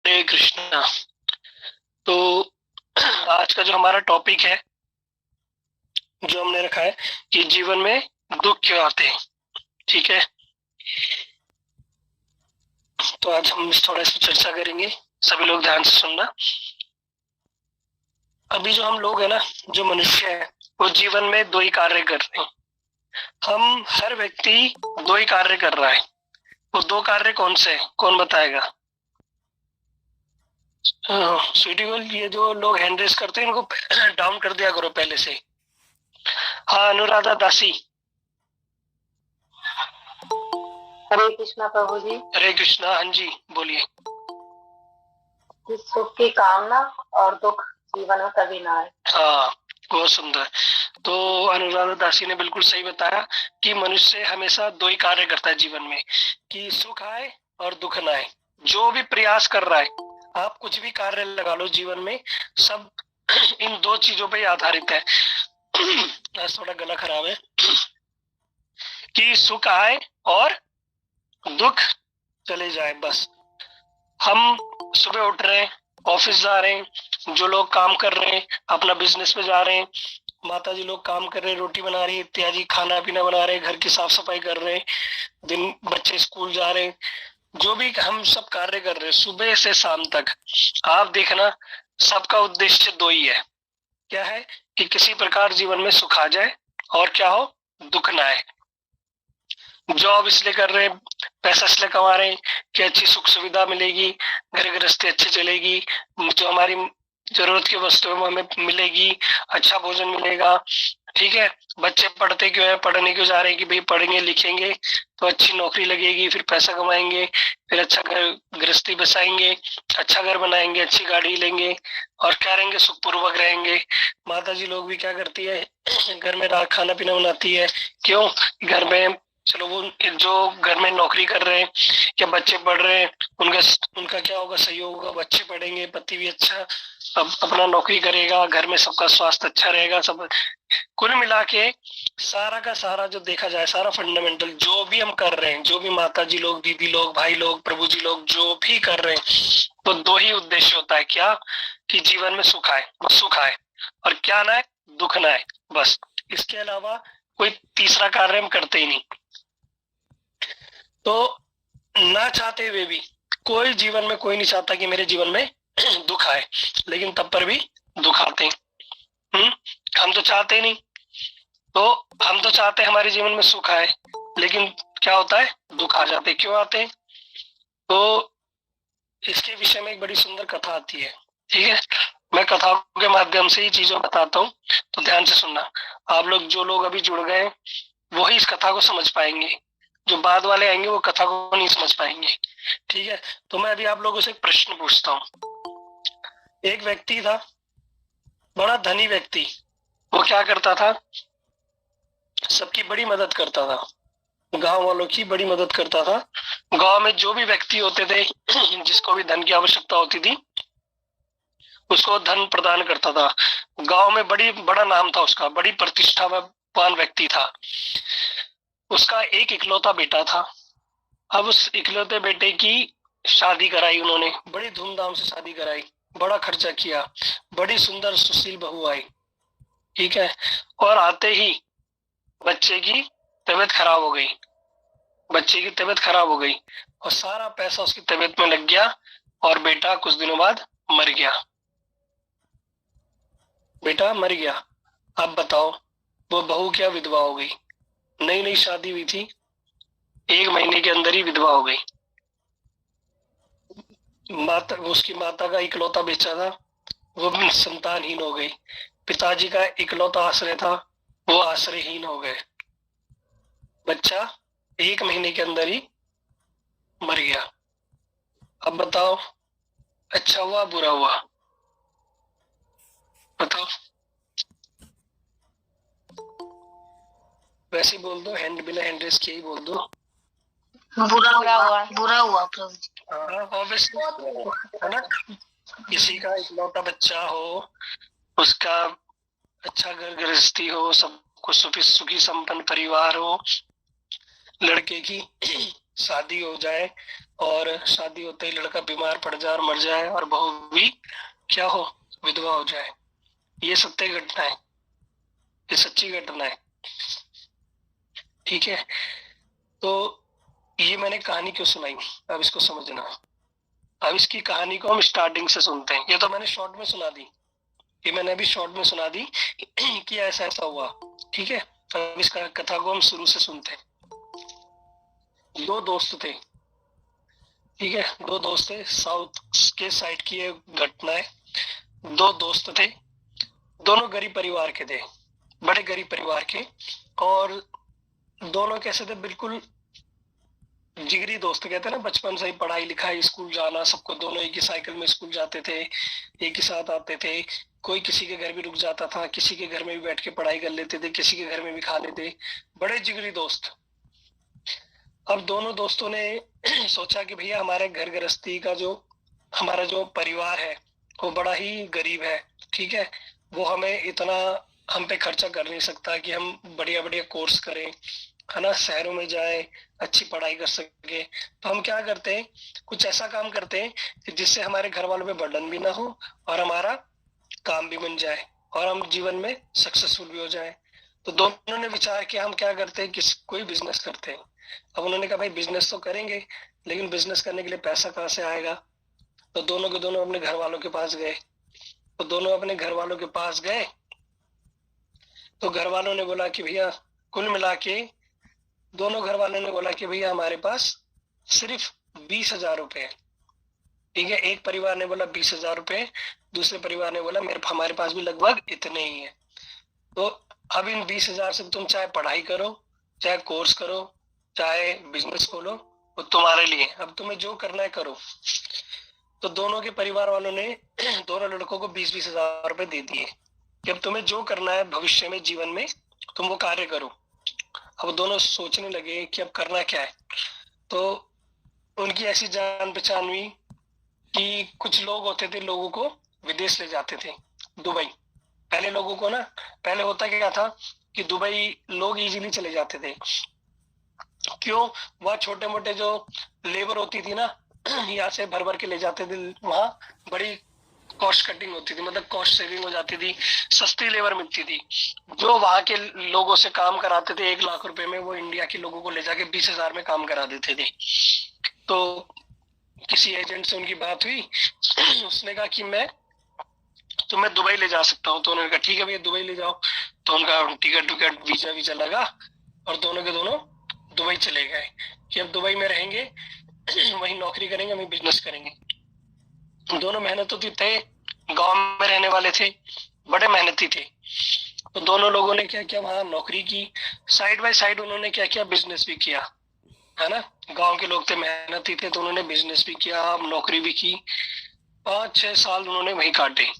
हरे कृष्णा। तो आज का जो हमारा टॉपिक है, जो हमने रखा है कि जीवन में दुख क्यों आते हैं। ठीक है, तो आज हम थोड़ा इस पर चर्चा करेंगे। सभी लोग ध्यान से सुनना। अभी जो हम लोग है ना, जो मनुष्य है, वो जीवन में दो ही कार्य कर रहे हैं। हम हर व्यक्ति दो ही कार्य कर रहा है। वो दो कार्य कौन से हैं? कौन बताएगा? स्वीटी गर्ल, ये जो लोग हैंड रेस करते हैं इनको डाउन कर दिया करो पहले से। हाँ, अनुराधा दासी। हरे कृष्णा प्रभु जी। हरे कृष्णा। हाँ जी, बोलिए। कि सुख की कामना और दुख जीवन में कभी ना आए। हाँ, बहुत सुंदर। तो अनुराधा दासी ने बिल्कुल सही बताया कि मनुष्य हमेशा दो ही कार्य करता है जीवन में, कि सुख आए और दुख ना आए। जो भी प्रयास कर रहा है, आप कुछ भी कार्य लगा लो जीवन में, सब इन दो चीजों पे ही आधारित है। आज थोड़ा गला खराब है। कि सुख आए और दुख चले जाए। बस हम सुबह उठ रहे हैं, ऑफिस जा रहे हैं, जो लोग काम कर रहे हैं अपना बिजनेस पे जा रहे हैं, माता जी लोग काम कर रहे हैं, रोटी बना रही है इत्यादि, खाना पीना बना रहे हैं, घर की साफ सफाई कर रहे हैं, दिन बच्चे स्कूल जा रहे हैं, जो भी हम सब कार्य कर रहे हैं सुबह से शाम तक, आप देखना सबका उद्देश्य दो ही है। क्या है? कि किसी प्रकार जीवन में सुख आ जाए और क्या हो, दुख ना आए। जॉब इसलिए कर रहे हैं, पैसा इसलिए कमा रहे हैं कि अच्छी सुख सुविधा मिलेगी, घर गृहस्थी अच्छी चलेगी, जो हमारी जरूरत की वस्तुएं हमें मिलेगी, अच्छा भोजन मिलेगा। ठीक है, बच्चे पढ़ते क्यों है, पढ़ने क्यों जा रहे हैं कि भाई पढ़ेंगे लिखेंगे तो अच्छी नौकरी लगेगी, फिर पैसा कमाएंगे, फिर अच्छा घर गृहस्थी बसाएंगे, अच्छा घर बनाएंगे, अच्छी गाड़ी लेंगे और क्या रहेंगे, सुखपूर्वक रहेंगे। माता जी लोग भी क्या करती है, घर में खाना पीना बनाती है। क्यों? घर में, चलो वो जो घर में नौकरी कर रहे हैं या बच्चे पढ़ रहे हैं, उनका उनका क्या होगा, सहयोग होगा। बच्चे पढ़ेंगे, पति भी अच्छा अब अपना नौकरी करेगा, घर में सबका स्वास्थ्य अच्छा रहेगा। सब कुल मिला के सारा का सारा जो देखा जाए, सारा फंडामेंटल जो भी हम कर रहे हैं, जो भी माता जी लोग, दीदी लोग, भाई लोग, प्रभु जी लोग जो भी कर रहे हैं, तो दो ही उद्देश्य होता है। क्या? कि जीवन में सुख आए, बस सुख आए, और क्या ना आए, दुख ना आए। बस इसके अलावा कोई तीसरा कार्य हम करते ही नहीं। तो ना चाहते हुए भी कोई जीवन में कोई नहीं चाहता कि मेरे जीवन में दुख आए, लेकिन तब पर भी दुख आते हैं। हम तो चाहते ही नहीं। तो हम तो चाहते हैं हमारे जीवन में सुख आए, लेकिन क्या होता है, दुख आ जाते। क्यों आते हैं? तो इसके विषय में एक बड़ी सुंदर कथा आती है। ठीक है, मैं कथाओं के माध्यम से ही चीजों बताता हूँ, तो ध्यान से सुनना। आप लोग, जो लोग अभी जुड़ गए, वही इस कथा को समझ पाएंगे, जो बाद वाले आएंगे वो कथा को नहीं समझ पाएंगे। ठीक है, तो मैं अभी आप लोगों से एक प्रश्न पूछता हूँ। एक व्यक्ति था, बड़ा धनी व्यक्ति। वो क्या करता था, सबकी बड़ी मदद करता था, गांव वालों की बड़ी मदद करता था। गांव में जो भी व्यक्ति होते थे जिसको भी धन की आवश्यकता होती थी, उसको धन प्रदान करता था। गांव में बड़ा नाम था उसका, बड़ी प्रतिष्ठावान व्यक्ति था। उसका एक इकलौता बेटा था। अब उस इकलौते बेटे की शादी कराई उन्होंने, बड़ी धूमधाम से शादी कराई, बड़ा खर्चा किया, बड़ी सुंदर सुशील बहू आई। ठीक है, और आते ही बच्चे की तबीयत खराब हो गई। बच्चे की तबीयत खराब हो गई और सारा पैसा उसकी तबीयत में लग गया, और बेटा कुछ दिनों बाद मर गया। बेटा मर गया। अब बताओ, वो बहू क्या विधवा हो गई। नई नई शादी हुई थी, एक महीने के अंदर ही विधवा हो गई। माता, उसकी माता का इकलौता बेचा था, वो भी संतानहीन हो गई। पिताजी का इकलौता आश्रय था, वो आश्रयहीन हो गए। बच्चा एक महीने के अंदर ही मर गया। अब बताओ, अच्छा हुआ बुरा हुआ? बताओ, वैसे ही बोल दो, बिना हैंड रेस किए ही बोल दो। बुरा हुआ, बुरा हुआ प्रभु जी। हाँ, ऑब्वियसली है ना। किसी का इकलौता बच्चा हो, उसका अच्छा घर गृहस्थी हो, सब कुछ सुखी सुखी संपन्न परिवार हो, लड़के की शादी हो जाए और शादी होते ही लड़का बीमार पड़ जाए और मर जाए और बहू भी क्या हो, विधवा हो जाए। ये सत्य घटना है, ये सच्ची घटना है। ठीक है, तो ये मैंने कहानी क्यों सुनाई, अब इसको समझना। अब इसकी कहानी को हम स्टार्टिंग से सुनते हैं। ये तो मैंने शॉर्ट में सुना दी, ये मैंने अभी शॉर्ट में सुना दी कि ऐसा ऐसा हुआ। ठीक है, अब इस कथा को हम शुरू से सुनते हैं। दो दोस्त थे, ठीक है, दो दोस्त थे, साउथ के साइड की ये घटना है। दो दोस्त थे, दोनों गरीब परिवार के थे, बड़े गरीब परिवार के। और दोनों कैसे थे, बिल्कुल जिगरी दोस्त कहते हैं ना, बचपन से ही पढ़ाई लिखाई स्कूल जाना सबको, दोनों एक ही साइकिल में स्कूल जाते थे, एक ही साथ आते थे। कोई किसी के घर भी रुक जाता था, किसी के घर में भी बैठ के पढ़ाई कर लेते थे, किसी के घर में भी खा लेते, बड़े जिगरी दोस्त। अब दोनों दोस्तों ने सोचा कि भैया हमारे घर गृहस्थी का जो हमारा जो परिवार है वो बड़ा ही गरीब है। ठीक है, वो हमें इतना हम पे खर्चा कर नहीं सकता कि हम बढ़िया बढ़िया कोर्स करें, है ना, शहरों में जाए, अच्छी पढ़ाई कर सके। तो हम क्या करते हैं, कुछ ऐसा काम करते हैं कि जिससे हमारे घर वालों पे बर्डन भी ना हो और हमारा काम भी बन जाए और हम जीवन में सक्सेसफुल भी हो जाए। तो दोनों ने विचार किया हम क्या करते हैं, किस कोई बिजनेस करते हैं। अब उन्होंने कहा भाई बिजनेस तो करेंगे, लेकिन बिजनेस करने के लिए पैसा कहाँ से आएगा। तो दोनों के दोनों अपने घर वालों के पास गए। तो दोनों अपने घर वालों के पास गए, तो घर वालों ने बोला कि भैया, कुल मिला के दोनों घर वालों ने बोला कि भैया हमारे पास सिर्फ 20,000 रुपए है। ठीक है, एक परिवार ने बोला 20,000 रुपए, दूसरे परिवार ने बोला मेरे हमारे पास भी लगभग इतने ही है। तो अब इन 20,000 से तुम चाहे पढ़ाई करो, चाहे कोर्स करो, चाहे बिजनेस खोलो, वो तुम्हारे लिए, अब तुम्हें जो करना है करो। तो दोनों के परिवार वालों ने दोनों लड़कों को 20-20 हजार रुपए दे दिए कि अब तुम्हें जो करना है भविष्य में जीवन में तुम वो कार्य करो। अब दोनों सोचने लगे कि अब करना क्या है। तो उनकी ऐसी जान पहचान हुई कि कुछ लोग होते थे, लोगों को विदेश ले जाते थे, दुबई। पहले लोगों को ना, पहले होता क्या था कि दुबई लोग इजीली चले जाते थे। क्यों, वह छोटे मोटे जो लेबर होती थी ना, यहाँ से भर भर के ले जाते थे, वहां बड़ी कॉस्ट कटिंग होती थी, मतलब कॉस्ट सेविंग हो जाती थी, सस्ती लेबर मिलती थी। जो वहां के लोगों से काम कराते थे 1 लाख रुपए में, वो इंडिया के लोगों को ले जाके 20,000 में काम करा देते थे। तो किसी एजेंट से उनकी बात हुई, उसने कहा कि मैं तुम्हें दुबई ले जा सकता हूँ। तो उन्होंने कहा ठीक है भैया दुबई ले जाओ। तो उनका टिकट विकट वीजा वीजा लगा और दोनों के दोनों दुबई चले गए कि अब दुबई में रहेंगे, वहीं नौकरी करेंगे, वहीं बिजनेस करेंगे। दोनों मेहनती थे, गांव में रहने वाले थे, बड़े मेहनती थे। तो दोनों लोगों ने क्या किया, वहां नौकरी की, साइड बाय साइड उन्होंने क्या किया, बिजनेस भी किया, है ना। गांव के लोग थे, मेहनती थे, तो उन्होंने बिजनेस भी किया, नौकरी भी की। 5-6 साल उन्होंने वहीं काटे।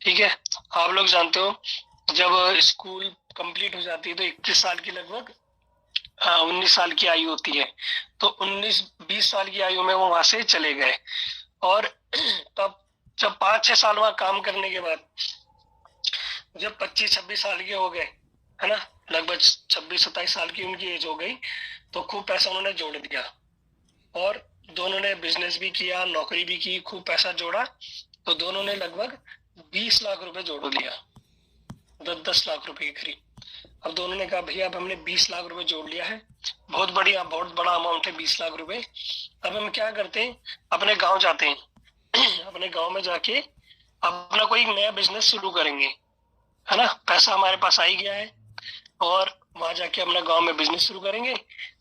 ठीक है, आप लोग जानते हो जब स्कूल कंप्लीट हो जाती है तो 21 साल की लगभग 19 साल की आयु होती है। तो 19-20 साल की आयु में वो वहां से चले गए। और तब जब 5-6 साल वहां काम करने के बाद जब 25-26 साल के हो गए, है ना, लगभग 26-27 साल की उनकी एज हो गई, तो खूब पैसा उन्होंने जोड़ दिया और दोनों ने बिजनेस भी किया, नौकरी भी की, खूब पैसा जोड़ा। तो दोनों ने लगभग 20 लाख रुपए जोड़ लिया, 10-10 लाख रुपए के करीब। अब दोनों ने कहा भैया अब हमने 20 लाख रुपए जोड़ लिया है, बहुत बढ़िया, बहुत बड़ा अमाउंट है 20 लाख रुपए। अब हम क्या करते हैं, अपने गांव जाते हैं, अपने गांव में जाके अपना कोई नया बिजनेस शुरू करेंगे, है ना, पैसा हमारे पास आ ही गया है, और वहां जाके अपना गांव में बिजनेस शुरू करेंगे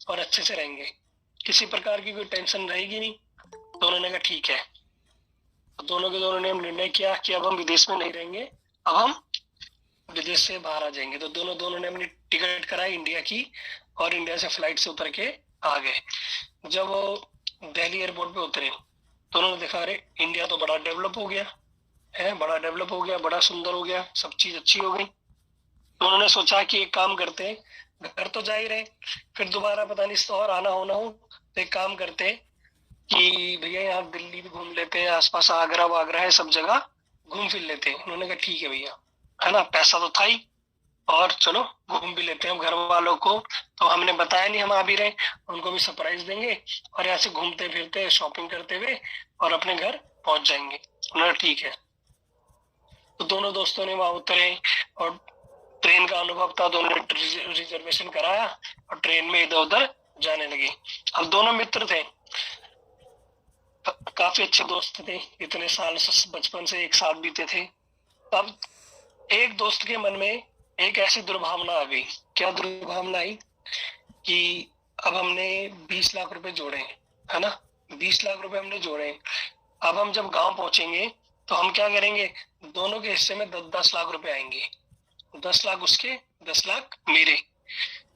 और अच्छे से रहेंगे, किसी प्रकार की कोई टेंशन रहेगी नहीं। तो उन्होंने कहा ठीक है। तो दोनों के दोनों ने निर्णय किया कि अब हम विदेश में नहीं रहेंगे, अब हम विदेश से बाहर आ जाएंगे। तो दोनों दोनों ने अपनी टिकट कराई इंडिया की और इंडिया से फ्लाइट से उतर के आ गए। जब वो दिल्ली एयरपोर्ट पे उतरे तो उन्होंने देखा अरे इंडिया तो बड़ा डेवलप हो गया है, बड़ा डेवलप हो गया, बड़ा सुंदर हो गया, सब चीज अच्छी हो गई। तो उन्होंने सोचा कि एक काम करते हैं, घर तो जा ही रहे, फिर दोबारा पता नहीं और आना होना हो, तो एक काम करते हैं कि भैया यहाँ दिल्ली भी घूम लेते हैं, आसपास आगरा वागरा है, सब जगह घूम फिर लेते हैं। उन्होंने कहा ठीक है भैया, है ना, पैसा तो था ही, और चलो घूम भी लेते हैं घर वालों को। तो हमने बताया नहीं हम आ भी रहे, उनको भी सरप्राइज देंगे और ऐसे घूमते फिरते शॉपिंग करते हुए और अपने घर पहुंच जाएंगे। उन्होंने ठीक है। तो दोनों दोस्तों ने वहां उतरे और ट्रेन का अनुभव था, दोनों ने रिजर्वेशन कराया और ट्रेन में इधर उधर जाने लगे। अब दोनों मित्र थे, काफी अच्छे दोस्त थे, इतने साल से बचपन से एक साथ बीते थे। तब एक दोस्त के मन में एक ऐसी दुर्भावना आ गई। क्या दुर्भावना आई कि अब हमने 20 लाख रुपए जोड़े हैं, है ना, 20 लाख रुपए हमने जोड़े हैं। अब हम जब गांव पहुंचेंगे तो हम क्या करेंगे, दोनों के हिस्से में 10-10 लाख रुपए आएंगे, 10 लाख उसके, 10 लाख मेरे।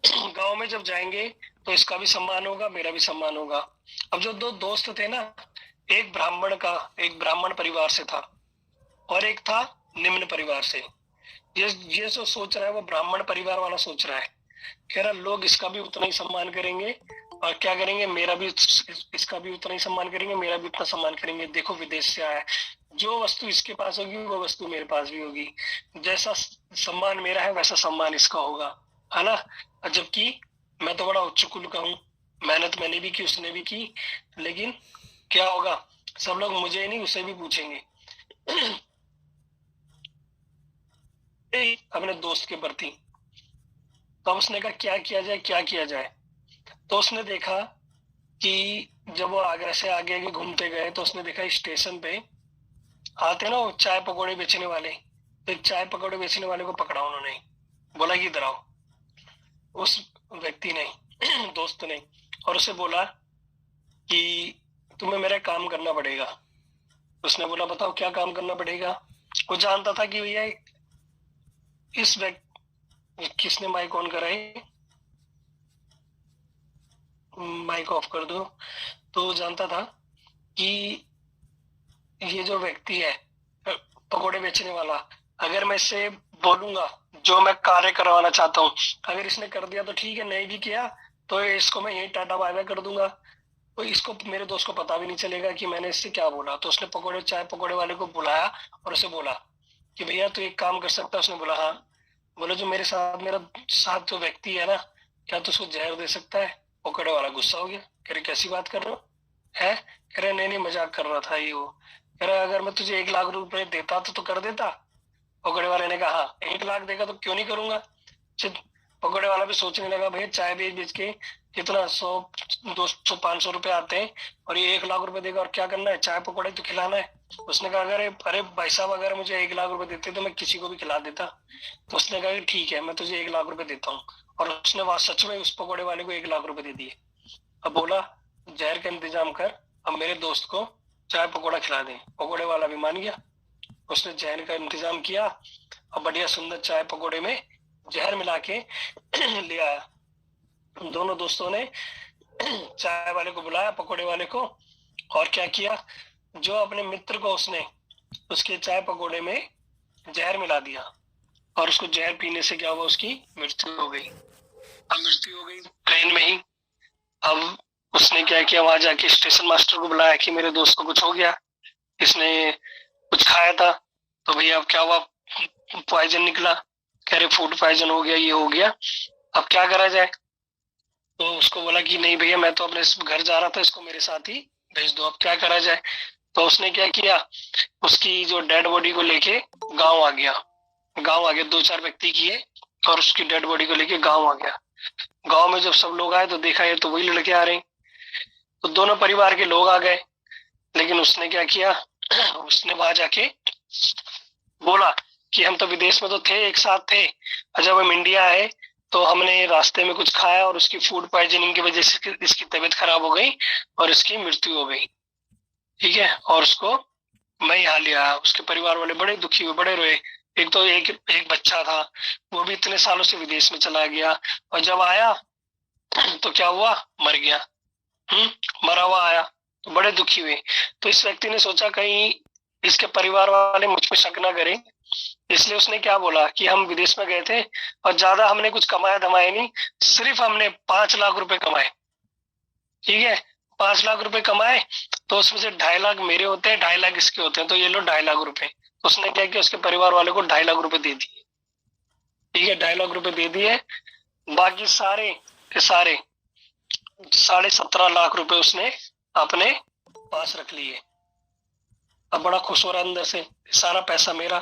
गांव में जब जाएंगे तो इसका भी सम्मान होगा, मेरा भी सम्मान होगा। अब जो दो दोस्त थे ना, एक ब्राह्मण का, एक ब्राह्मण परिवार से था और एक था निम्न परिवार से। ये जो सोच रहा है वो ब्राह्मण परिवार वाला सोच रहा है, कह रहा लोग इसका भी उतना ही सम्मान करेंगे और क्या करेंगे, मेरा भी, इसका भी उतना ही सम्मान करेंगे, मेरा भी उतना सम्मान करेंगे। देखो विदेश से आया है, जो वस्तु इसके पास होगी वो वस्तु मेरे पास भी होगी, जैसा सम्मान मेरा है वैसा सम्मान इसका होगा, है ना। जबकि मैं तो बड़ा उच्च कुल का हूँ, मेहनत मैंने भी की, उसने भी की, लेकिन क्या होगा, सब लोग मुझे ही नहीं उसे भी पूछेंगे अपने दोस्त के प्रति। तो उसने कहा क्या किया जाए, क्या किया जाए। तो उसने देखा कि जब वो आगरा से आगे आगे घूमते गए तो उसने देखा स्टेशन पे आते ना वो चाय पकौड़े बेचने वाले, तो एक चाय पकौड़े बेचने वाले को पकड़ा उन्होंने, बोला कि इधर आओ। उस व्यक्ति ने दोस्त ने, और उसे बोला कि तुम्हें मेरा काम करना पड़ेगा। उसने बोला बताओ क्या काम करना पड़ेगा। वो जानता था कि भैया इस व्यक्ति, किसने माइक ऑन करा है, माइक ऑफ कर दो। तो वो जानता था कि ये जो व्यक्ति है पकोड़े बेचने वाला, अगर मैं इससे बोलूंगा जो मैं कार्य करवाना चाहता हूँ, अगर इसने कर दिया तो ठीक है, नहीं भी किया तो इसको मैं यही टाटा बाय बाय कर दूंगा, तो इसको, मेरे दोस्त को पता भी नहीं चलेगा कि मैंने इससे क्या बोला। तो उसने पकोड़े, चाय पकोड़े वाले को बुलाया और उसे बोला कि भैया तू एक काम कर सकता है। उसने बोला हाँ। बोले जो मेरे साथ, मेरा साथ जो व्यक्ति है ना, क्या तू उसको जहर दे सकता है। पकोड़े वाला गुस्सा हो गया, कह रहे कैसी बात कर रहे हो, है, कह रहे नहीं नहीं मजाक कर रहा था ये वो। कह रहा अगर मैं तुझे 1 लाख रुपए देता तो कर देता। पकौड़े वाले ने कहा हाँ 1 लाख देगा तो क्यों नहीं करूंगा। पकौड़े वाला भी सोचने लगा भैया चाय बेच बेच के कितना 100, 200, 500 रुपए आते हैं और ये 1 लाख रुपए देगा और क्या करना है, चाय पकौड़े तो खिलाना है। उसने कहा अगर, अरे भाई साहब अगर मुझे 1 लाख रुपए देते तो मैं किसी को भी खिला देता। तो उसने कहा ठीक है मैं तुझे 1 लाख रुपए देता हूँ, और उसने वहां सच में उस पकौड़े वाले को 1 लाख रुपए दे दिए। अब बोला जहर का इंतजाम कर, अब मेरे दोस्त को चाय पकौड़ा खिला दे। पकौड़े वाला भी मान गया, उसने जहर का इंतजाम किया और बढ़िया सुंदर चाय पकौड़े में जहर मिला के ले आया। दोनों दोस्तों ने चाय वाले को बुलाया, पकौड़े वाले को, और क्या किया, जो अपने मित्र को उसने उसके चाय पकौड़े में जहर मिला दिया और उसको जहर पीने से क्या हुआ, उसकी मृत्यु हो गई। अब मृत्यु हो गई ट्रेन में ही। अब उसने क्या किया, वहां जाके स्टेशन मास्टर को बुलाया कि मेरे दोस्त को कुछ हो गया, इसने कुछ खाया था। तो भैया अब क्या हुआ, पॉइजन निकला। कह रहे फूड पॉइजन हो गया, ये हो गया, अब क्या करा जाए। तो उसको बोला कि नहीं भैया मैं तो अपने घर जा रहा था, इसको मेरे साथ ही भेज दो, अब क्या करा जाए। तो उसने क्या किया, उसकी जो डेड बॉडी को लेके गांव आ गया। गांव आ गया, 2-4 व्यक्ति किए और उसकी डेड बॉडी को लेके गांव आ गया। गांव में जब सब लोग आए तो देखा ये तो वही लड़के आ रहे हैं, तो दोनों परिवार के लोग आ गए। लेकिन उसने क्या किया, उसने वहां जाके बोला कि हम तो विदेश में तो थे, एक साथ थे, और जब हम इंडिया आए तो हमने रास्ते में कुछ खाया और उसकी फूड पॉइजनिंग की वजह से इसकी तबीयत खराब हो गई और इसकी मृत्यु हो गई। ठीक है, और उसको मैं यहाँ ले आया। उसके परिवार वाले बड़े दुखी हुए, बड़े रोए। एक तो एक बच्चा था, वो भी इतने सालों से विदेश में चला गया और जब आया तो क्या हुआ, मर गया। मरा हुआ आया तो बड़े दुखी हुए। तो इस व्यक्ति ने सोचा कहीं इसके परिवार वाले मुझ पे शक ना करें, इसलिए उसने क्या बोला कि हम विदेश में गए थे और ज्यादा हमने कुछ कमाया धमाया नहीं, सिर्फ हमने 5 लाख रुपए कमाए। ठीक है, 5 लाख रुपए कमाए, तो उसमें से 2.5 लाख मेरे होते हैं, 2.5 लाख इसके होते हैं, तो ये लो 2.5 लाख रुपए। तो उसने क्या किया, उसके परिवार वाले को 2.5 लाख रुपए दे दिए। ठीक है, 2.5 लाख रुपए दे दिए, बाकी सारे के सारे 17.5 लाख रुपए उसने अपने पास रख लिए। अब बड़ा खुश हो रहा है अंदर से, सारा पैसा मेरा।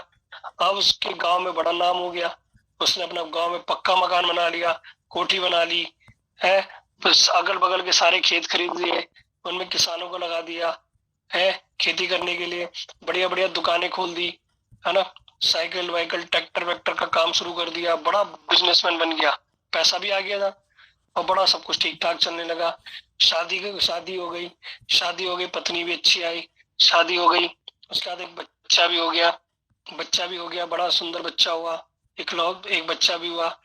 अब उसके गांव में बड़ा नाम हो गया, उसने अपना गांव में पक्का मकान बना लिया, कोठी बना ली है, बस अगल बगल के सारे खेत खरीद लिए, उनमें किसानों को लगा दिया है खेती करने के लिए, बढ़िया बढ़िया दुकानें खोल दी, है ना, साइकिल वाइकल ट्रैक्टर वैक्टर का काम शुरू कर दिया, बड़ा बिजनेसमैन बन गया, पैसा भी आ गया था और बड़ा सब कुछ ठीक ठाक चलने लगा। शादी हो गई, पत्नी भी अच्छी आई, शादी हो गई, उसके बाद एक बच्चा भी हो गया, बड़ा सुंदर बच्चा हुआ, एक बच्चा भी हुआ।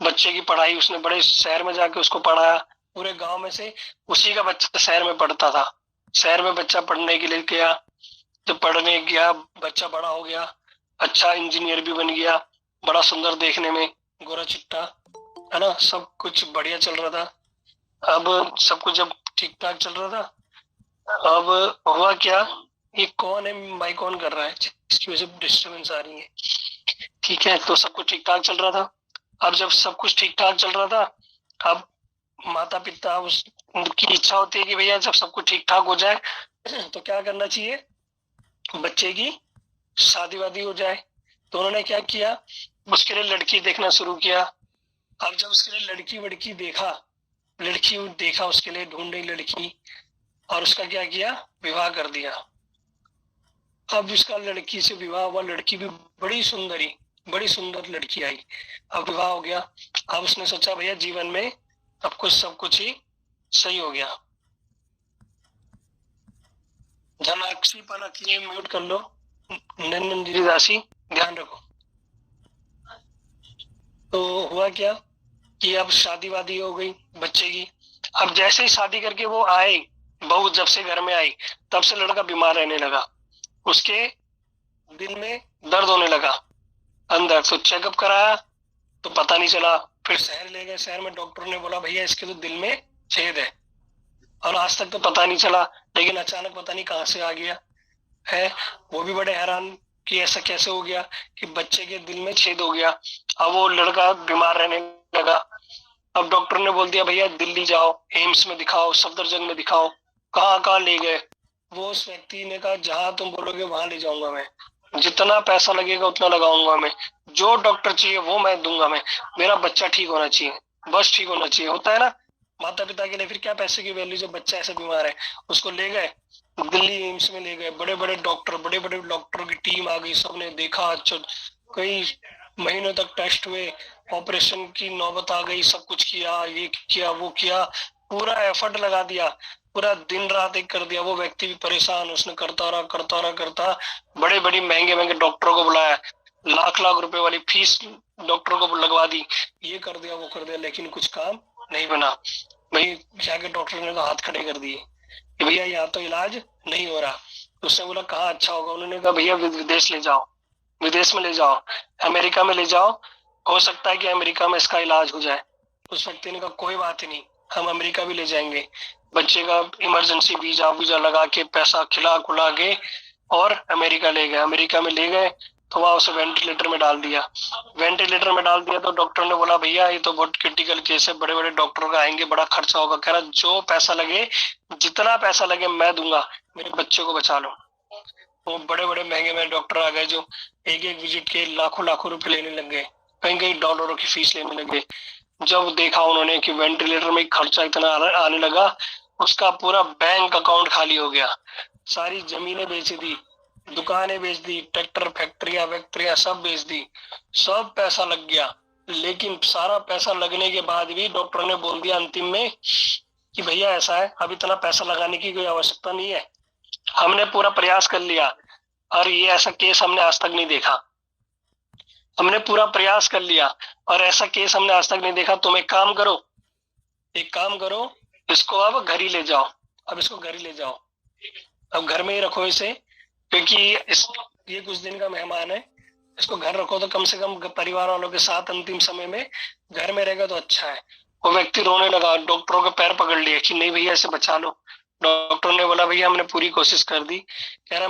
बच्चे की पढ़ाई उसने बड़े शहर में जाके उसको पढ़ाया, पूरे गांव में से उसी का बच्चा शहर में पढ़ता था, शहर में बच्चा पढ़ने के लिए गया, जब पढ़ने गया बच्चा बड़ा हो गया, अच्छा इंजीनियर भी बन गया, बड़ा सुंदर देखने में, गोरा चिट्टा, है ना, सब कुछ बढ़िया चल रहा था। अब सब कुछ जब ठीक ठाक चल रहा था, अब हुआ क्या, ये कौन है माइक ऑन कर रहा है जिसकी वजह से डिस्टरबेंस आ रही है। ठीक है, तो सब कुछ ठीक ठाक चल रहा था। अब जब सब कुछ ठीक ठाक चल रहा था, अब माता पिता उसकी इच्छा होती है कि भैया जब सब कुछ ठीक ठाक हो जाए तो क्या करना चाहिए, बच्चे की शादी वादी हो जाए। तो उन्होंने क्या किया, उसके लिए लड़की देखना शुरू किया। अब जब उसके लिए लड़की देखा उसके लिए ढूंढ रही लड़की, और उसका क्या किया, विवाह कर दिया। अब उसका लड़की से विवाह हुआ, लड़की भी बड़ी सुंदर लड़की आई, अब विवाह हो गया। अब उसने सोचा भैया जीवन में अब कुछ सब कुछ ही सही हो गया। जनाक्षी पनाक्षी म्यूट कर लो, नंदन जी दासी ध्यान रखो। तो हुआ क्या कि अब शादी वादी हो गई बच्चे की। अब जैसे ही शादी करके वो आए, बहू जब से घर में आई तब से लड़का बीमार रहने लगा, उसके दिल में दर्द होने लगा अंदर। तो चेकअप कराया तो पता नहीं चला, फिर शहर ले गए, शहर में डॉक्टर ने बोला भैया इसके तो दिल में छेद है, और आज तक तो पता नहीं चला, लेकिन अचानक पता नहीं कहाँ से आ गया है। वो भी बड़े हैरान कि ऐसा कैसे हो गया कि बच्चे के दिल में छेद हो गया। अब वो लड़का बीमार रहने लगा। अब डॉक्टर ने बोल दिया भैया दिल्ली जाओ, एम्स में दिखाओ, सफदरजंग में दिखाओ। कहाँ कहाँ ले गए, वो उस व्यक्ति ने कहा जहां तुम बोलोगे वहां ले जाऊंगा मैं, जितना पैसा लगेगा उतना लगाऊंगा मैं, जो डॉक्टर चाहिए वो मैं दूंगा मैं, मेरा बच्चा ठीक होना चाहिए, बस ठीक होना चाहिए। होता है ना माता पिता के लिए, फिर क्या पैसे की वैल्यू जब बच्चा ऐसा बीमार है। उसको ले गए दिल्ली एम्स में, ले गए बड़े बड़े डॉक्टरों की टीम आ गई, सबने देखा, कई महीनों तक टेस्ट हुए, ऑपरेशन की नौबत आ गई, सब कुछ किया, ये किया वो किया, पूरा एफर्ट लगा दिया, पूरा दिन रात एक कर दिया। वो व्यक्ति भी परेशान, उसने करता बड़े बड़ी महंगे महंगे डॉक्टरों को बुलाया, लाख लाख रुपए वाली फीस डॉक्टरों को लगवा दी, ये कर दिया वो कर दिया, लेकिन कुछ काम नहीं बना। भाई जाके डॉक्टर ने तो हाथ खड़े कर दिए कि भैया यहाँ तो इलाज नहीं हो रहा। उसने बोला कहाँ अच्छा होगा, उन्होंने कहा भैया विदेश ले जाओ, विदेश में ले जाओ, अमेरिका में ले जाओ, हो सकता है कि अमेरिका में इसका इलाज हो जाए। उस व्यक्ति ने कहा कोई बात ही नहीं, हम अमेरिका भी ले जाएंगे। बच्चे का इमरजेंसी वीजा लगा के पैसा खिला खुला के और अमेरिका ले गए। अमेरिका में ले गए तो वहां उसे वेंटिलेटर में डाल दिया। तो डॉक्टर ने बोला भैया ये तो बहुत क्रिटिकल केस है, बड़े बड़े डॉक्टरों का आएंगे, बड़ा खर्चा होगा। कह रहा जो पैसा लगे, जितना पैसा लगे मैं दूंगा, मेरे बच्चे को बचा लो। वो बड़े बड़े महंगे महंगे डॉक्टर आ गए जो एक एक विजिट के लाखों लाखों रुपए लेने लग गए, कहीं कहीं डॉलरों की फीस लेने लगे। जब देखा उन्होंने कि वेंटिलेटर में खर्चा इतना आने लगा, उसका पूरा बैंक अकाउंट खाली हो गया, सारी जमीनें बेच दी, दुकानें बेच दी, ट्रैक्टर फैक्ट्रियां वैक्ट्रियां सब बेच दी, सब पैसा लग गया। लेकिन सारा पैसा लगने के बाद भी डॉक्टर ने बोल दिया अंतिम में कि भैया ऐसा है, अब इतना पैसा लगाने की कोई आवश्यकता नहीं है, हमने पूरा प्रयास कर लिया और ये ऐसा केस हमने आज तक नहीं देखा, हमने पूरा प्रयास कर लिया और ऐसा केस हमने आज तक नहीं देखा। तुम एक काम करो, इसको अब घर ही ले जाओ, अब घर में ही रखो इसे, क्योंकि ये कुछ दिन का मेहमान है, इसको घर रखो तो कम से कम परिवार वालों के साथ अंतिम समय में घर में रहेगा तो अच्छा है। वो व्यक्ति रोने लगा, डॉक्टरों के पैर पकड़ लिए कि नहीं भैया इसे बचा लो। डॉक्टर ने बोला भैया हमने पूरी कोशिश कर दी। कह रहा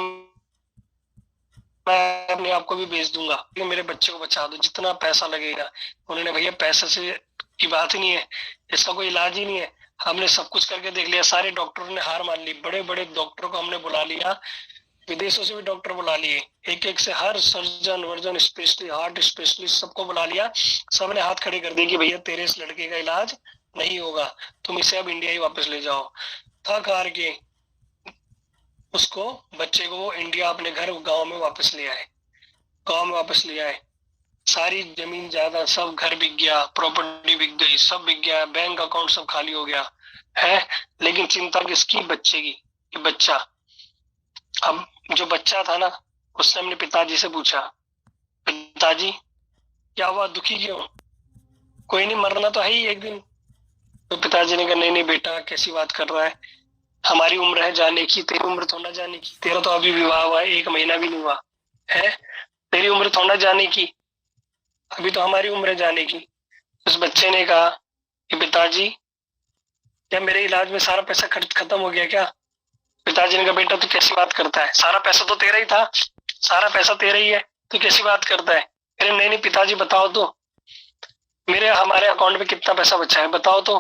मैं अपने आप को भी बेच दूंगा, लेकिन मेरे बच्चे को बचा दो, जितना पैसा लगेगा। उन्होंने भैया पैसे से की बात ही नहीं है, इसका कोई इलाज ही नहीं है। हमने सब कुछ करके देख लिया, सारे डॉक्टरों ने हार मान ली, बड़े बड़े डॉक्टरों को हमने बुला लिया, विदेशों से भी डॉक्टर बुला लिए, एक एक से हर सर्जन वर्जन स्पेशलिस्ट हार्ट स्पेशलिस्ट सबको बुला लिया। सबने हाथ खड़े कर दिए कि भैया तेरे इस लड़के का इलाज नहीं होगा, तुम इसे अब इंडिया ही वापस ले जाओ। थक हार के उसको बच्चे को वो इंडिया अपने घर गांव में वापस ले आए, गांव में वापस ले आए। सारी जमीन जायदाद सब, घर बिक गया, प्रॉपर्टी बिक गई, सब बिक गया, बैंक अकाउंट सब खाली हो गया है। लेकिन चिंता किसकी? बच्चे की, कि बच्चा। अब जो बच्चा था ना, उसने अपने पिताजी से पूछा, पिताजी क्या हुआ, दुखी क्यों? कोई नहीं, मरना तो है ही एक दिन। तो पिताजी ने कहा, नहीं नहीं बेटा, कैसी बात कर रहा है, हमारी उम्र है जाने की, तेरी उम्र थोड़ा ना जाने की, तेरा तो अभी विवाह हुआ है, 1 महीना भी नहीं हुआ है, तेरी उम्र थोड़ा जाने की, अभी तो हमारी उम्र है जाने की। उस बच्चे ने कहा कि पिताजी क्या मेरे इलाज में सारा पैसा खर्च खत्म हो गया क्या? पिताजी ने कहा, बेटा तू कैसी बात करता है, सारा पैसा तो तेरा ही था, सारा पैसा तेरा ही है, तू कैसी बात करता है? अरे नहीं नहीं पिताजी बताओ तो, मेरे हमारे अकाउंट में कितना पैसा बचा है, बताओ तो।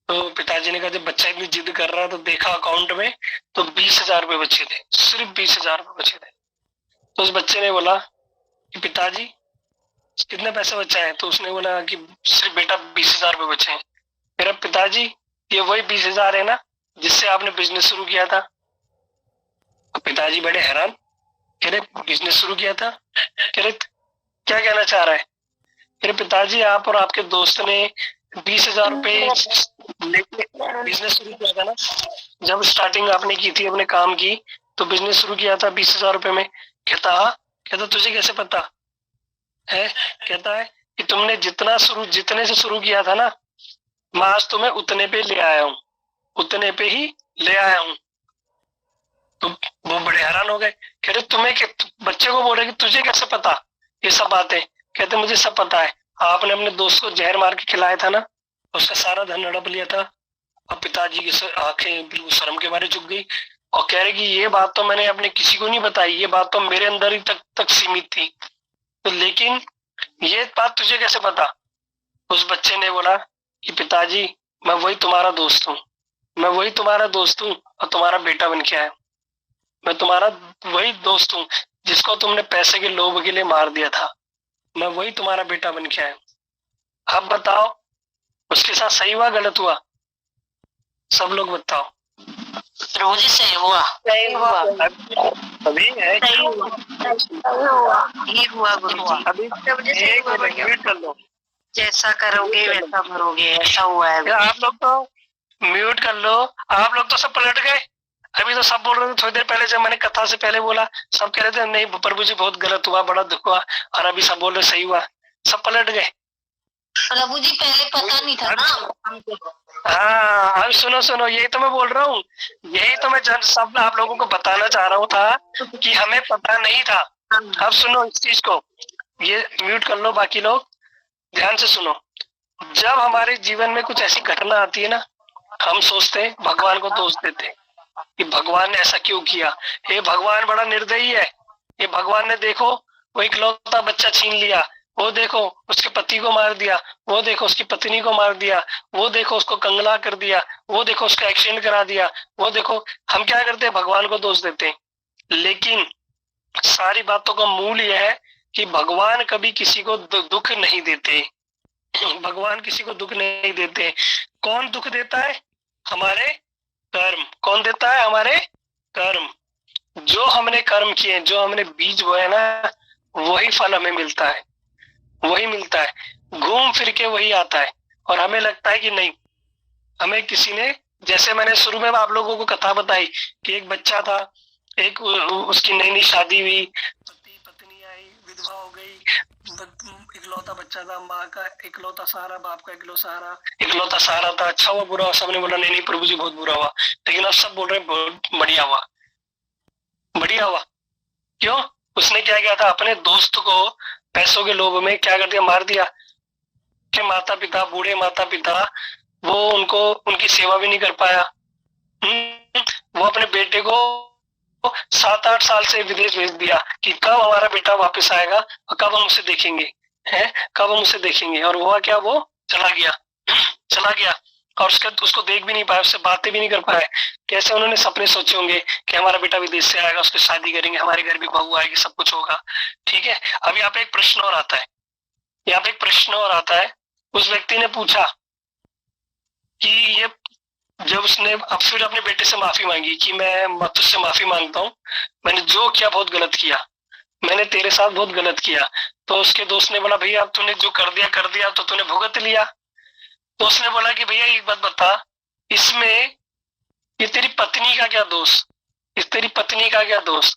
तो पिताजी ने कहा, जब बच्चा इतनी जिद कर रहा है तो देखा अकाउंट में, तो 20,000 रुपये बचे थे, सिर्फ 20,000 रुपये बचे थे। तो उस बच्चे ने बोला कि पिताजी कितने पैसे बचा है? तो उसने बोला कि सिर्फ बेटा 20,000 रुपये बचे हैं। मेरा पिताजी, ये वही 20,000 है ना जिससे आपने बिजनेस शुरू किया था? पिताजी बड़े हैरान, कह रहे बिजनेस शुरू किया था? कह रहे क्या कहना चाह रहा है? कह रहे पिताजी आप और आपके दोस्त ने 20,000 रुपये लेके बिजनेस शुरू किया था ना, जब स्टार्टिंग आपने की थी अपने काम की, तो बिजनेस शुरू किया था 20,000 रुपये में। कहता हाँ। कहता तुझे कैसे पता है? कहता है कि तुमने जितने से शुरू किया था ना, मैं आज तुम्हें उतने पे ले आया हूँ, उतने पे ही ले आया हूँ। तो वो बड़े हैरान हो गए, कह रहे तुम्हें बच्चे को बोल रहे कि तुझे कैसे पता ये सब बातें? कहते मुझे सब पता है, आपने अपने दोस्त को जहर मार के खिलाया था ना, उसका सारा धन हड़प लिया था। अब पिताजी की आंखें बिल्कुल शर्म के मारे झुक गई, और कह रहे कि ये बात तो मैंने अपने किसी को नहीं बताई, ये बात तो मेरे अंदर ही तक सीमित थी, तो लेकिन ये बात तुझे कैसे पता? उस बच्चे ने बोला कि पिताजी मैं वही तुम्हारा दोस्त हूँ, मैं वही तुम्हारा दोस्त हूँ और तुम्हारा बेटा बन के आया, मैं तुम्हारा वही दोस्त हूँ जिसको तुमने पैसे के लोभ के लिए मार दिया था, मैं वही तुम्हारा बेटा बन के आया। अब बताओ उसके साथ सही हुआ गलत हुआ? सब लोग बताओ। प्रभु जी सही हुआ, सही हुआ, अभी है सही हुआ, सही हुआ गुरु जी। अभी प्रभु जी सही हुआ, म्यूट कर लो, जैसा करोगे वैसा भरोगे, ऐसा हुआ है। आप लोग तो म्यूट कर लो, आप लोग तो सब पलट गए। अभी तो सब बोल रहे थे, थोड़ी देर पहले जब मैंने कथा से पहले बोला, सब कह रहे थे नहीं प्रभु जी बहुत गलत हुआ, बड़ा दुख हुआ, और अभी सब बोल रहे सही हुआ, सब पलट गए। प्रभु जी पहले पता नहीं था ना हमको। हाँ अब सुनो सुनो, यही तो मैं बोल रहा हूँ, यही तो मैं सब आप लोगों को बताना चाह रहा हूँ था कि हमें पता नहीं था। अब सुनो इस चीज को, ये म्यूट कर लो, बाकी लोग ध्यान से सुनो। जब हमारे जीवन में कुछ ऐसी घटना आती है ना, हम सोचते हैं भगवान को दोष देते कि भगवान ने ऐसा क्यों किया, ये भगवान बड़ा निर्दयी है, ये भगवान ने देखो वो इकलौता बच्चा छीन लिया, वो देखो उसके पति को मार दिया, वो देखो उसकी पत्नी को मार दिया, वो देखो उसको कंगला कर दिया, वो देखो उसका एक्सीडेंट करा दिया, वो देखो। हम क्या करते हैं? भगवान को दोष देते हैं। लेकिन सारी बातों का मूल यह है कि भगवान कभी किसी को दुख नहीं देते, भगवान किसी को दुख नहीं देते। कौन दुख देता है? हमारे कर्म। कौन देता है? हमारे कर्म। जो हमने कर्म किए, जो हमने बीज बोए ना, वही फल हमें मिलता है, वही मिलता है, घूम फिर के वही आता है। और हमें लगता है कि नहीं, हमें किसी ने, जैसे मैंने शुरू में आप लोगों को कथा बताई कि एक बच्चा था, एक उसकी नई नई शादी हुई, पति पत्नी आई, विधवा हो गई, इकलौता बच्चा था, माँ का इकलौता सहारा, बाप का इकलौता सहारा था। अच्छा हुआ बुरा हुआ? सबने बोला नहीं नहीं प्रभु जी बहुत बुरा हुआ, लेकिन अब सब बोल रहे हैं बहुत बढ़िया हुआ, बढ़िया हुआ। क्यों? उसने क्या किया था? अपने दोस्त को पैसों के लोभ में क्या कर दिया? मार दिया। कि माता पिता, बूढ़े माता पिता, वो उनको उनकी सेवा भी नहीं कर पाया। वो अपने बेटे को 7-8 साल से विदेश भेज दिया कि कब हमारा बेटा वापस आएगा और कब हम उसे देखेंगे, है कब हम उसे देखेंगे। और हुआ क्या, वो चला गया चला गया और उसको देख भी नहीं पाए, उससे बातें भी नहीं कर पाए। कैसे उन्होंने सपने सोचे होंगे कि हमारा बेटा विदेश से आएगा, उसकी शादी करेंगे, हमारे घर भी बहू आएगी, सब कुछ होगा। ठीक है, अब यहाँ पे एक प्रश्न और आता है, यहाँ पे एक प्रश्न और आता है। उस व्यक्ति ने पूछा कि ये, जब उसने अब फिर अपने बेटे से माफी मांगी कि मैं तुझसे माफी मांगता हूँ, मैंने जो किया बहुत गलत किया, मैंने तेरे साथ बहुत गलत किया। तो उसके दोस्त ने बोला भैया अब तूने जो कर दिया तो तूने भुगत लिया। तो उसने बोला कि भैया एक बात बता, इसमें ये तेरी पत्नी का क्या दोष, इस तेरी पत्नी का क्या दोष,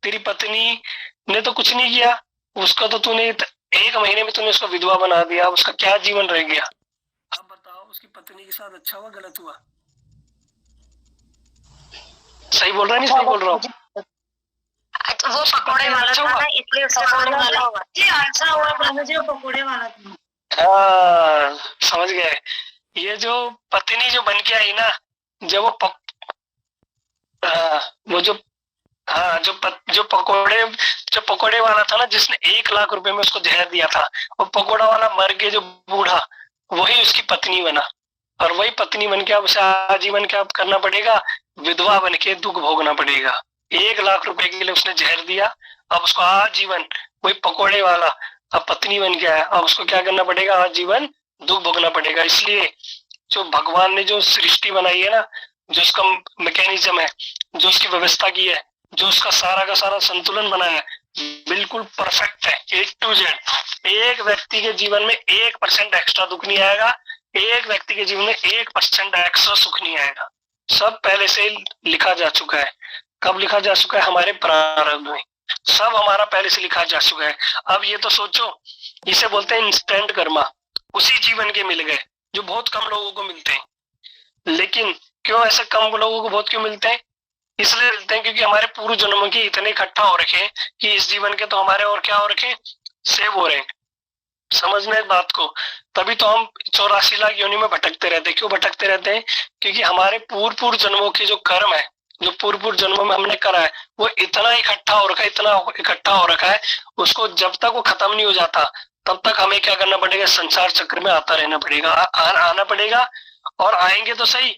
तेरी पत्नी ने तो कुछ नहीं किया, उसका तो तूने 1 महीने में तूने उसको विधवा बना दिया, उसका क्या जीवन रह गया। अब बताओ उसकी पत्नी के साथ अच्छा हुआ गलत हुआ? सही बोल रहा नहीं सही बोल रहा हूँ? वो पकोड़े वाला था ना, इसलिए उसका पकोड़े वाला हुआ जी। अच्छा हुआ प्रभु जी, वो पकोड़े वाला था। हाँ समझ गए। ये जो पत्नी जो बन के आई ना, जब वो वो जो जो पकोड़े वाला था ना, जिसने 1 लाख रुपए में उसको जहर दिया था, वो पकोड़ा वाला मर के जो बूढ़ा, वही उसकी पत्नी बना। और वही पत्नी बन के अब उसे आजीवन क्या करना पड़ेगा, विधवा बन के दुख भोगना पड़ेगा। 1 लाख रुपए के लिए उसने जहर दिया, अब उसको आजीवन वही पकोड़े वाला अब पत्नी बन गया है, अब उसको क्या करना पड़ेगा, आजीवन दुख भोगना पड़ेगा। इसलिए जो भगवान ने जो सृष्टि बनाई है ना, जो उसका मैकेनिज्म है, जो उसकी व्यवस्था की है, जो उसका सारा का सारा संतुलन बनाया है, बिल्कुल परफेक्ट है, A to Z। एक व्यक्ति के जीवन में 1% एक्स्ट्रा दुख नहीं आएगा, एक व्यक्ति के जीवन में 1% एक्स्ट्रा सुख नहीं आएगा। सब पहले से लिखा जा चुका है। कब लिखा जा चुका है? हमारे प्रारब्ध में सब हमारा पहले से लिखा जा चुका है। अब ये तो सोचो, इसे बोलते हैं इंस्टेंट कर्मा, उसी जीवन के मिल गए जो बहुत कम लोगों को मिलते हैं। लेकिन क्यों ऐसे कम लोगों को बहुत क्यों मिलते हैं? इसलिए मिलते हैं क्योंकि हमारे पूर्व जन्मों के इतने इकट्ठा हो रखे हैं कि इस जीवन के तो हमारे और क्या हो रखे हैं, सेव हो रहे हैं। समझना इस बात को। तभी तो हम 84 लाख योनि में भटकते रहते हैं। क्यों भटकते रहते हैं? क्योंकि हमारे पूर्व जन्मों के जो कर्म है, जो पूर्व जन्मों में हमने करा है, वो इतना इकट्ठा हो रखा है, इतना इकट्ठा हो रखा है, उसको जब तक वो खत्म नहीं हो जाता तब तक हमें क्या करना पड़ेगा, संसार चक्र में आता रहना पड़ेगा, आना पड़ेगा। और आएंगे तो सही,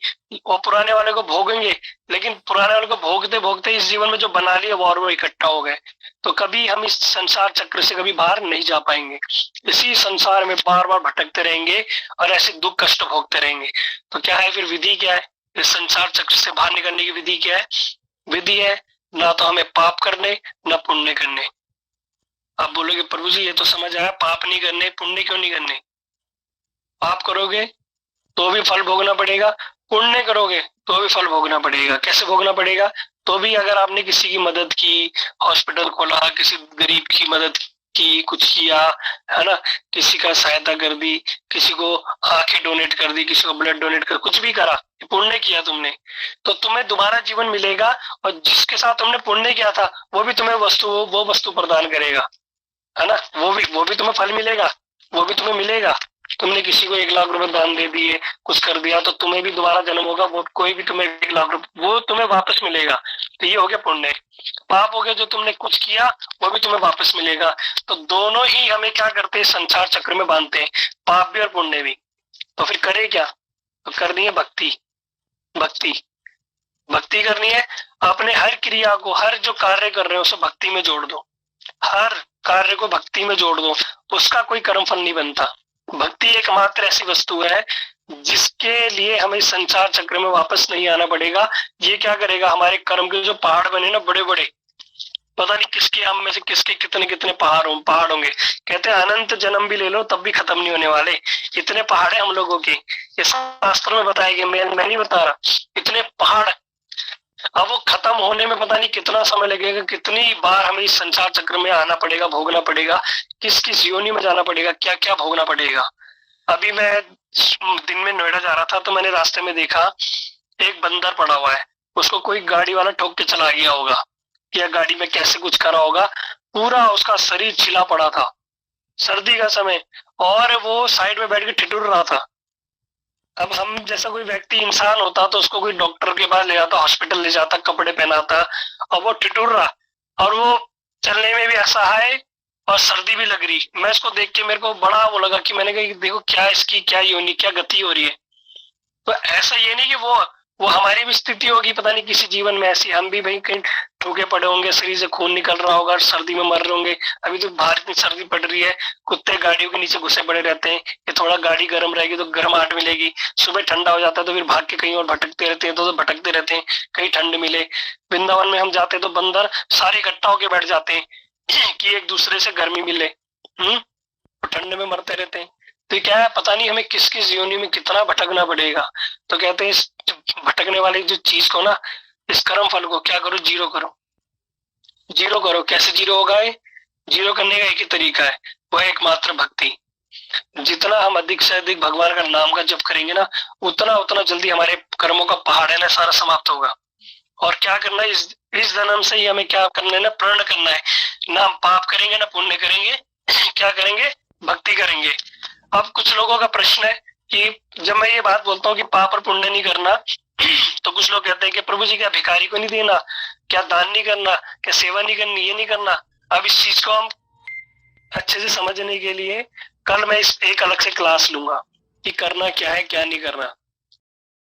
वो पुराने वाले को भोगेंगे, लेकिन पुराने वाले को भोगते भोगते इस जीवन में जो बना लिया वो इकट्ठा हो गए, तो कभी हम इस संसार चक्र से कभी बाहर नहीं जा पाएंगे। इसी संसार में बार बार भटकते रहेंगे और ऐसे दुख कष्ट भोगते रहेंगे। तो क्या है फिर विधि? क्या है इस संसार चक्र से बाहर निकलने की विधि? क्या है? विधि है ना तो हमें पाप करने ना पुण्य करने। आप बोलोगे प्रभु जी ये तो समझ आया, पाप नहीं करने, पुण्य क्यों नहीं करने? पाप करोगे तो भी फल भोगना पड़ेगा, पुण्य करोगे तो भी फल भोगना पड़ेगा। कैसे भोगना पड़ेगा? तो भी अगर आपने किसी की मदद की, हॉस्पिटल खोला, किसी गरीब की मदद की, कुछ किया है ना, किसी का सहायता कर दी, किसी को आंखें डोनेट कर दी, किसी को ब्लड डोनेट कर, कुछ भी करा, पुण्य किया तुमने, तो तुम्हें दोबारा जीवन मिलेगा। और जिसके साथ तुमने पुण्य किया था वो भी तुम्हें वो वस्तु प्रदान करेगा, है ना, वो भी तुम्हें फल मिलेगा, वो भी तुम्हें मिलेगा। तुमने किसी को 1 लाख रुपए दान दे दिए, कुछ कर दिया, तो तुम्हें भी दोबारा जन्म होगा, वो कोई भी तुम्हें 1 लाख रुपए वो तुम्हें वापस मिलेगा। तो ये हो गया पुण्य। पाप हो गया जो तुमने कुछ किया वो भी तुम्हें वापस मिलेगा। तो दोनों ही हमें क्या करते हैं, संसार चक्र में बांधते हैं, पाप भी और पुण्य भी। तो फिर करे क्या? तो करनी है भक्ति। भक्ति भक्ति करनी है। अपने हर क्रिया को, हर जो कार्य कर रहे हो उसे भक्ति में जोड़ दो, हर कार्य को भक्ति में जोड़ दो, उसका कोई कर्म फल नहीं बनता। भक्ति एकमात्र ऐसी वस्तु है जिसके लिए हमें संसार चक्र में वापस नहीं आना पड़ेगा। ये क्या करेगा, हमारे कर्म के जो पहाड़ बने ना बड़े बड़े, पता नहीं किसके हम में से किसके कितने कितने पहाड़ होंगे। कहते हैं अनंत जन्म भी ले लो तब भी खत्म नहीं होने वाले, इतने पहाड़ है हम लोगों के। ये शास्त्रों में बताया गया, मैं नहीं बता रहा, इतने पहाड़। अब वो खत्म होने में पता नहीं कितना समय लगेगा, कितनी बार हमें इस संसार चक्र में आना पड़ेगा, भोगना पड़ेगा, किस किस योनि में जाना पड़ेगा, क्या क्या भोगना पड़ेगा। अभी मैं दिन में नोएडा जा रहा था तो मैंने रास्ते में देखा एक बंदर पड़ा हुआ है, उसको कोई गाड़ी वाला ठोक के चला गया होगा या गाड़ी में कैसे कुछ करा होगा, पूरा उसका शरीर छिला पड़ा था, सर्दी का समय, और वो साइड में बैठ के ठिठुर रहा था। अब हम जैसा कोई व्यक्ति इंसान होता तो उसको कोई डॉक्टर के पास ले जाता, हॉस्पिटल ले जाता, कपड़े पहनाता, और वो ठिठुर रहा और वो चलने में भी असहाय और सर्दी भी लग रही। मैं इसको देख के मेरे को बड़ा वो लगा कि मैंने कहा देखो क्या इसकी क्या योनि क्या गति हो रही है। तो ऐसा ये नहीं कि वो हमारी भी स्थिति होगी, पता नहीं किसी जीवन में ऐसी, हम भी भाई कहीं ठोके पड़े होंगे, शरीर से खून निकल रहा होगा, सर्दी में मर रहे होंगे। अभी तो बाहर इतनी सर्दी पड़ रही है, कुत्ते गाड़ियों के नीचे घुसे पड़े रहते हैं कि थोड़ा गाड़ी गर्म रहेगी तो गर्माहट मिलेगी, सुबह ठंडा हो जाता है तो फिर भाग के कहीं और भटकते रहते हैं, तो भटकते रहते हैं कहीं ठंड मिले। वृंदावन में हम जाते तो बंदर सारे इकट्ठा होके बैठ जाते हैं कि एक दूसरे से गर्मी मिले, ठंड में मरते रहते हैं। तो क्या है, पता नहीं हमें किस किस योनि में कितना भटकना पड़ेगा। तो कहते हैं इस भटकने वाली जो चीज को ना, इस कर्म फल को क्या करो, जीरो करो, जीरो करो। कैसे जीरो होगा? जीरो करने का एक ही तरीका है, वह एकमात्र भक्ति। जितना हम अधिक से अधिक भगवान का नाम का जप करेंगे ना, उतना उतना जल्दी हमारे कर्मों का पहाड़ है ना सारा समाप्त होगा। और क्या करना है, इस जन्म से ही हमें क्या करना है ना, प्रण करना है, ना हम पाप करेंगे ना पुण्य करेंगे, क्या करेंगे, भक्ति करेंगे। अब कुछ लोगों का प्रश्न है कि जब मैं ये बात बोलता हूँ कि पाप और पुण्य नहीं करना, तो कुछ लोग कहते हैं कि प्रभु जी क्या भिखारी को नहीं देना, क्या दान नहीं करना, क्या सेवा नहीं करनी, ये नहीं करना। अब इस चीज को हम अच्छे से समझने के लिए कल मैं इस एक अलग से क्लास लूंगा कि करना क्या है क्या नहीं करना।